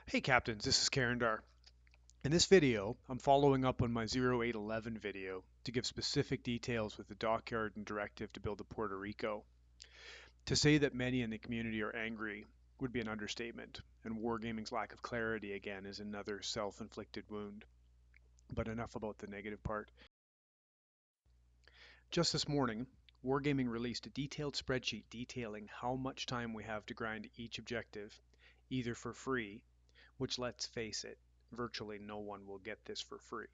Hey Captains, this is Karandar. In this video, I'm following up on my 0811 video to give specific details with the Dockyard and directive to build a Puerto Rico. To say that many in the community are angry would be an understatement, and Wargaming's lack of clarity again is another self-inflicted wound. But enough about the negative part. Just this morning, Wargaming released a detailed spreadsheet detailing how much time we have to grind each objective, either for free, which let's face it, virtually no one will get this for free.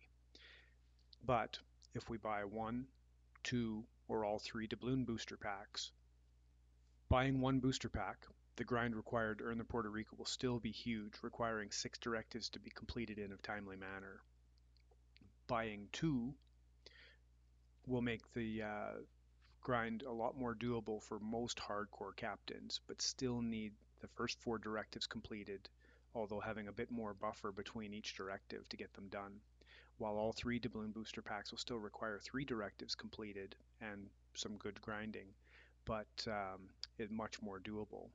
But if we buy one, two, or all three doubloon booster packs, buying one booster pack, the grind required to earn the Puerto Rico will still be huge, requiring 6 directives to be completed in a timely manner. Buying two will make the grind a lot more doable for most hardcore captains, but still need the first 4 directives completed, although having a bit more buffer between each directive to get them done. While all 3 doubloon booster packs will still require 3 directives completed and some good grinding, but it's much more doable.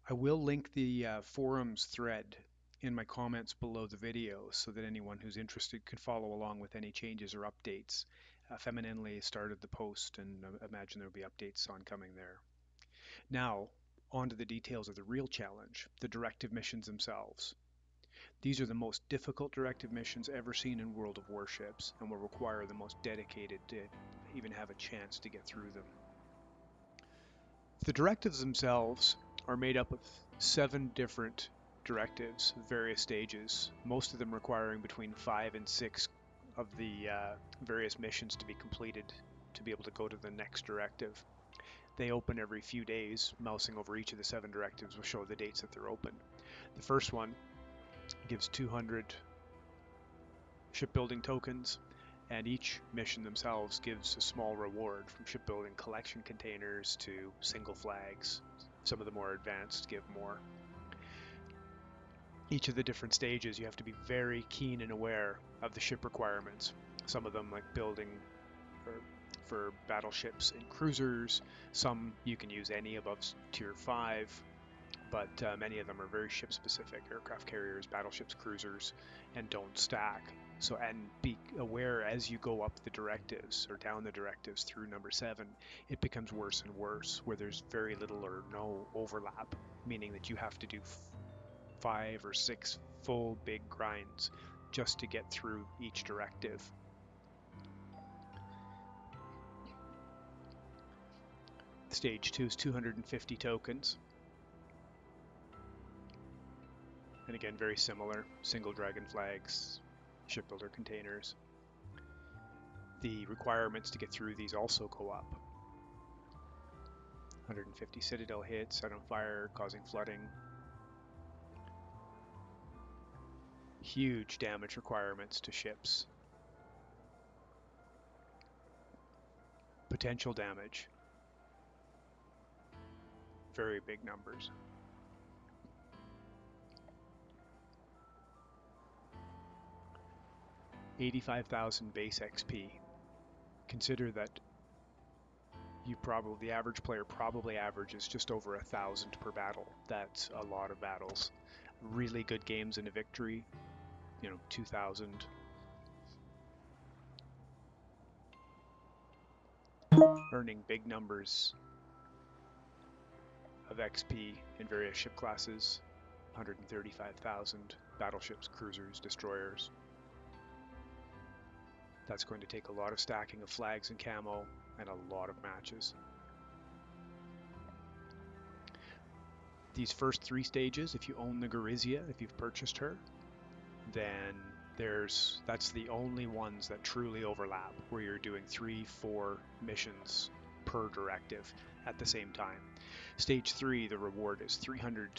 I will link the forums thread in my comments below the video so that anyone who's interested could follow along with any changes or updates. Femininely started the post, and I imagine there will be updates on coming there. Now, on to the details of the real challenge, the directive missions themselves. These are the most difficult directive missions ever seen in World of Warships and will require the most dedicated to even have a chance to get through them. The directives themselves are made up of 7 different directives of various stages, most of them requiring between 5 and 6 of the various missions to be completed to be able to go to the next directive. They open every few days. Mousing over each of the 7 directives will show the dates that they're open. The first one gives 200 shipbuilding tokens, and each mission themselves gives a small reward, from shipbuilding collection containers to single flags. Some of the more advanced give more. Each of the different stages you have to be very keen and aware of the ship requirements. Some of them, like building for battleships and cruisers. Some you can use any above tier 5, but many of them are very ship specific: aircraft carriers, battleships, cruisers, and don't stack. So, and be aware as you go up the directives or down the directives through number 7, it becomes worse and worse, where there's very little or no overlap, meaning that you have to do 5 or 6 full big grinds just to get through each directive. Stage 2 is 250 tokens. And again, very similar, single dragon flags, shipbuilder containers. The requirements to get through these also go up. 150 citadel hits, set on fire, causing flooding. Huge damage requirements to ships. Potential damage. Very big numbers. $85,000 base XP. Consider that the average player probably averages just over 1,000 per battle. That's a lot of battles. Really good games in a victory, 2,000. Earning big numbers of XP in various ship classes, 135,000 battleships, cruisers, destroyers. That's going to take a lot of stacking of flags and camo and a lot of matches. These first 3 stages, if you own the Gorizia, if you've purchased her, then that's the only ones that truly overlap, where you're doing 3-4 missions per directive at the same time. Stage 3, the reward is 300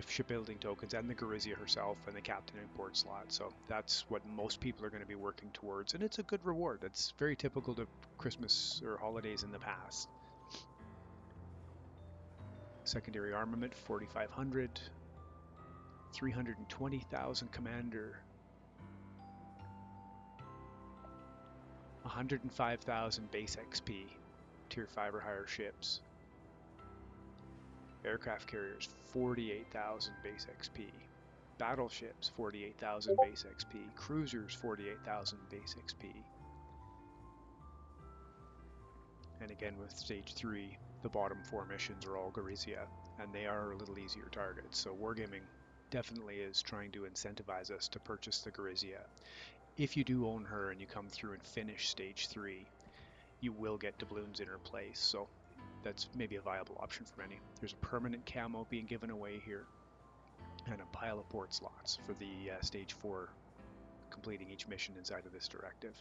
shipbuilding tokens and the Gorizia herself and the captain and port slot. So that's what most people are going to be working towards, and it's a good reward. It's very typical to Christmas or holidays in the past. Secondary armament, 4,500. 320,000 commander. 105,000 base XP, tier 5 or higher ships. Aircraft carriers, 48,000 base XP. Battleships, 48,000 base XP. Cruisers, 48,000 base XP. And again with Stage 3, the bottom 4 missions are all Gorizia, and they are a little easier targets. So Wargaming definitely is trying to incentivize us to purchase the Gorizia. If you do own her and you come through and finish Stage 3, you will get doubloons in her place, so that's maybe a viable option for many. There's a permanent camo being given away here, and a pile of port slots for the Stage 4 completing each mission inside of this directive.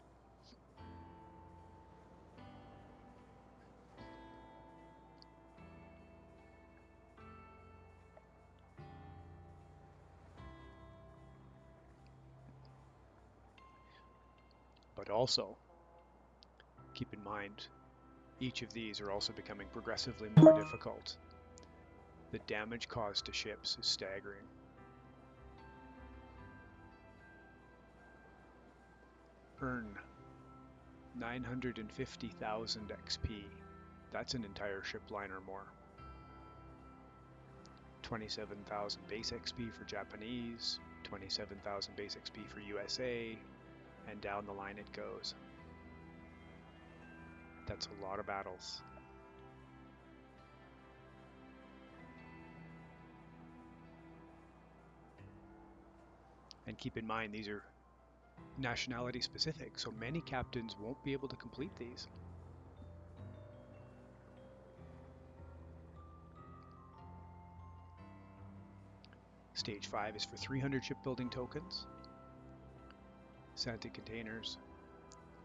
But also, keep in mind, each of these are also becoming progressively more difficult. The damage caused to ships is staggering. Earn 950,000 XP. That's an entire ship line or more. 27,000 base XP for Japanese, 27,000 base XP for USA, and down the line it goes. That's a lot of battles. And keep in mind, these are nationality specific, so many captains won't be able to complete these. Stage 5 is for 300 shipbuilding tokens, Santa containers,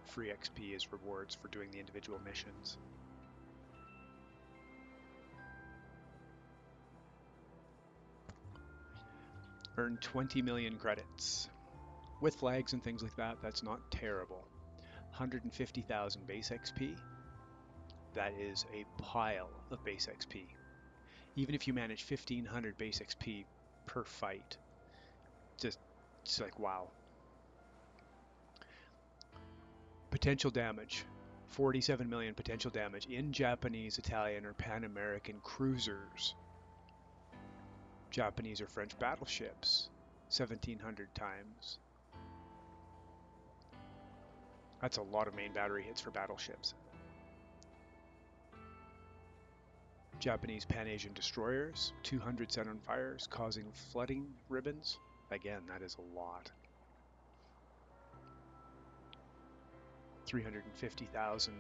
free XP as rewards for doing the individual missions. Earn 20 million credits. With flags and things like that, that's not terrible. 150,000 base XP. That is a pile of base XP. Even if you manage 1,500 base XP per fight, it's like wow. Potential damage. 47 million potential damage in Japanese, Italian, or Pan-American cruisers. Japanese or French battleships, 1,700 times. That's a lot of main battery hits for battleships. Japanese Pan-Asian destroyers, 200 set on fires, causing flooding ribbons. Again, that is a lot. 350,000.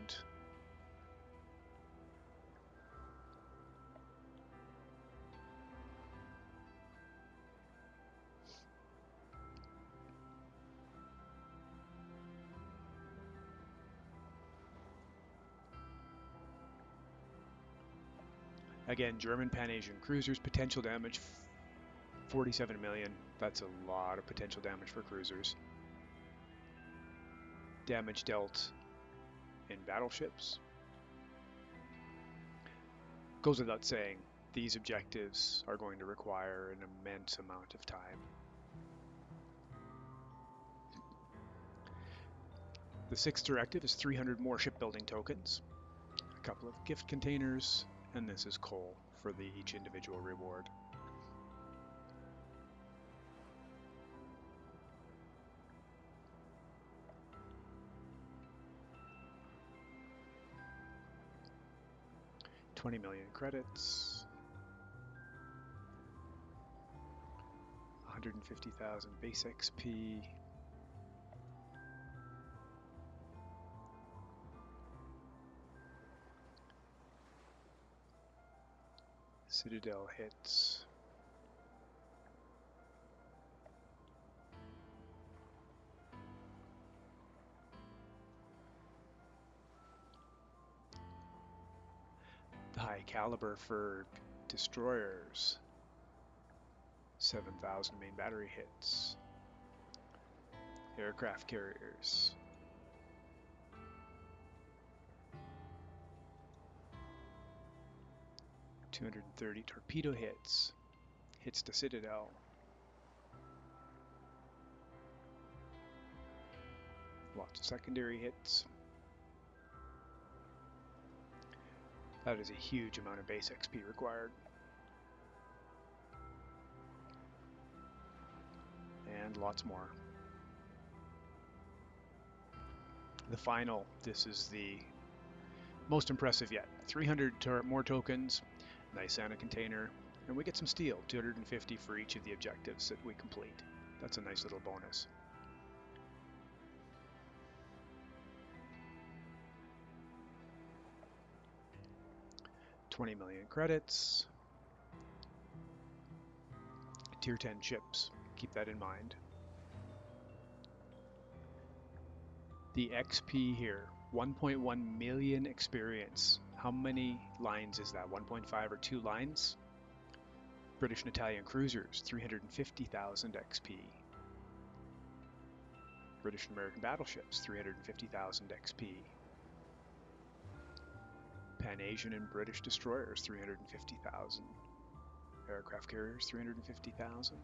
Again, German Pan-Asian cruisers, potential damage 47 million. That's a lot of potential damage for cruisers. Damage dealt in battleships. Goes without saying, these objectives are going to require an immense amount of time. The 6th directive is 300 more shipbuilding tokens, a couple of gift containers, and this is coal for each individual reward. $20 million credits, 150,000 base XP, Citadel hits, the high caliber for destroyers, 7,000 main battery hits, aircraft carriers, 230 torpedo hits, hits to Citadel, lots of secondary hits. That is a huge amount of base XP required. and lots more. The final, this is the most impressive yet. 300 more tokens, nice Santa container, and we get some steel, 250 for each of the objectives that we complete. That's a nice little bonus. $20 million credits. Tier 10 ships, keep that in mind. The XP here, 1.1 million experience. How many lines is that? 1.5 or 2 lines? British and Italian cruisers, 350,000 XP. British and American battleships, 350,000 XP. Pan-Asian and British destroyers, 350,000. Aircraft carriers, 350,000.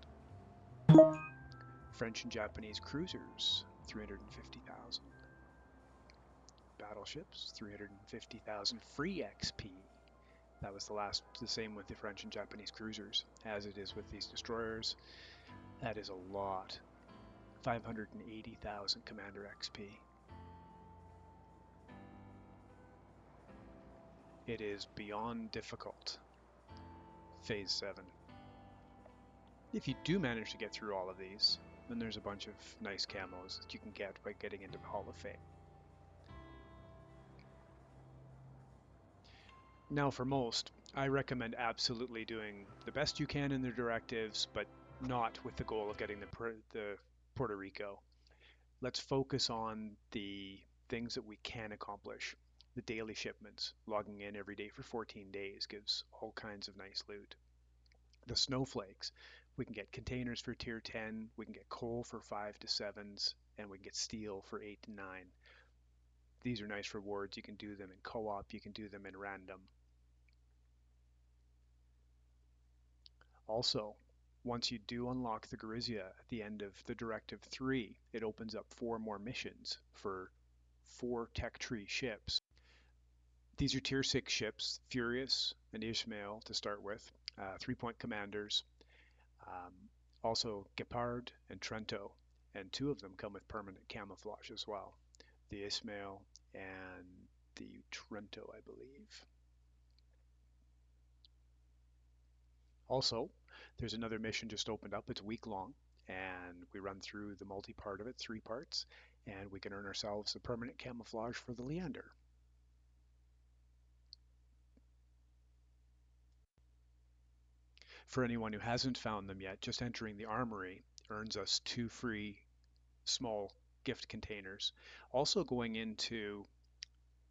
French and Japanese cruisers, 350,000. Battleships, 350,000 free XP. That was the same with the French and Japanese cruisers, as it is with these destroyers. That is a lot. 580,000 Commander XP. It is beyond difficult. Phase 7. If you do manage to get through all of these, then there's a bunch of nice camos that you can get by getting into the Hall of Fame. Now for most, I recommend absolutely doing the best you can in the directives, but not with the goal of getting the Puerto Rico. Let's focus on the things that we can accomplish. The daily shipments, logging in every day for 14 days gives all kinds of nice loot. The snowflakes, we can get containers for tier 10, we can get coal for 5 to 7s, and we can get steel for 8 to 9. These are nice rewards. You can do them in co-op, you can do them in random. Also, once you do unlock the Gorizia at the end of the Directive 3, it opens up 4 more missions for 4 tech tree ships. These are tier 6 ships, Furious and Ishmael to start with, 3-point commanders. Also Gepard and Trento, and 2 of them come with permanent camouflage as well. The Ishmael and the Trento, I believe. Also, there's another mission just opened up. It's week long, and we run through the multi-part of it, 3 parts, and we can earn ourselves a permanent camouflage for the Leander. For anyone who hasn't found them yet, just entering the armory earns us 2 free small gift containers. Also going into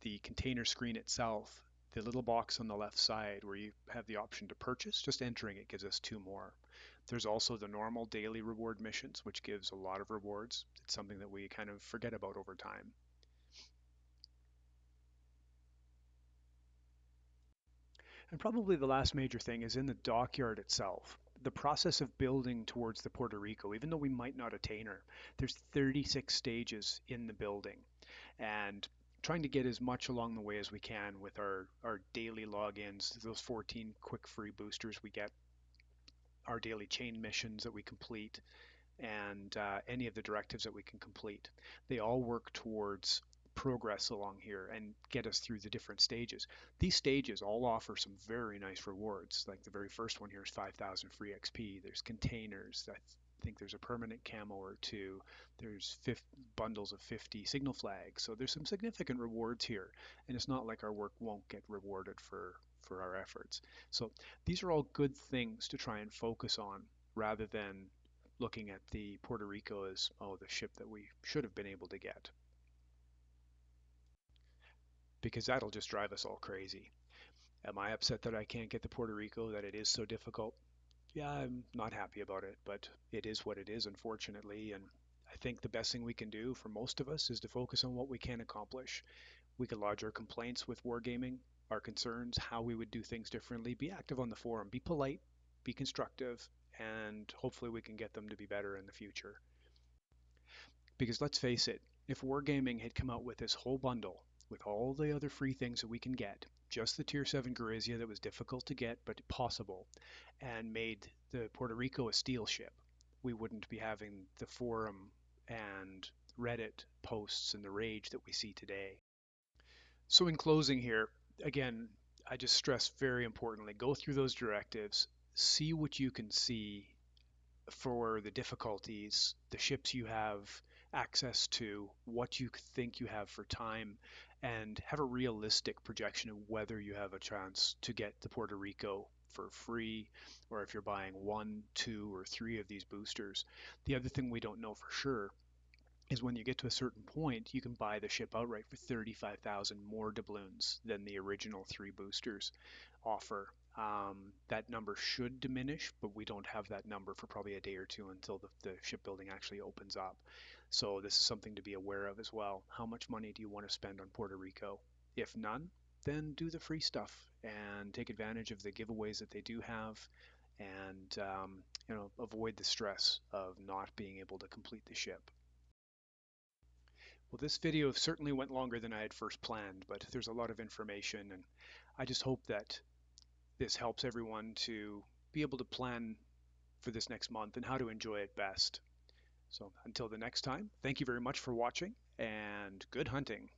the container screen itself, the little box on the left side where you have the option to purchase, just entering it gives us 2 more. There's also the normal daily reward missions, which gives a lot of rewards. It's something that we kind of forget about over time. And probably the last major thing is in the dockyard itself. The process of building towards the Puerto Rico, even though we might not attain her, there's 36 stages in the building. And trying to get as much along the way as we can with our daily logins, those 14 quick free boosters we get, our daily chain missions that we complete, and any of the directives that we can complete. They all work towards progress along here and get us through the different stages. These stages all offer some very nice rewards. Like the very first one here is 5,000 free XP. There's containers. I think there's a permanent camo or 2. There's bundles of 50 signal flags. So there's some significant rewards here. And it's not like our work won't get rewarded for our efforts. So these are all good things to try and focus on rather than looking at the Puerto Rico as, oh, the ship that we should have been able to get. Because that'll just drive us all crazy. Am I upset that I can't get the Puerto Rico, that it is so difficult? Yeah, I'm not happy about it, but it is what it is, unfortunately. And I think the best thing we can do for most of us is to focus on what we can accomplish. We can lodge our complaints with Wargaming, our concerns, how we would do things differently. Be active on the forum, be polite, be constructive, and hopefully we can get them to be better in the future. Because let's face it, if Wargaming had come out with this whole bundle with all the other free things that we can get, just the Tier 7 Gorizia that was difficult to get but possible, and made the Puerto Rico a steel ship, we wouldn't be having the forum and Reddit posts and the rage that we see today. So in closing here, again, I just stress very importantly, go through those directives, see what you can see for the difficulties, the ships you have access to, what you think you have for time, and have a realistic projection of whether you have a chance to get to Puerto Rico for free, or if you're buying one, two, or three of these boosters. The other thing we don't know for sure is when you get to a certain point, you can buy the ship outright for 35,000 more doubloons than the original three boosters offer. That number should diminish, but we don't have that number for probably a day or two until the shipbuilding actually opens up. So this is something to be aware of as well. How much money do you want to spend on Puerto Rico? If none, then do the free stuff and take advantage of the giveaways that they do have, and avoid the stress of not being able to complete the ship. Well, this video certainly went longer than I had first planned, but there's a lot of information, and I just hope that this helps everyone to be able to plan for this next month and how to enjoy it best. So until the next time, thank you very much for watching, and good hunting.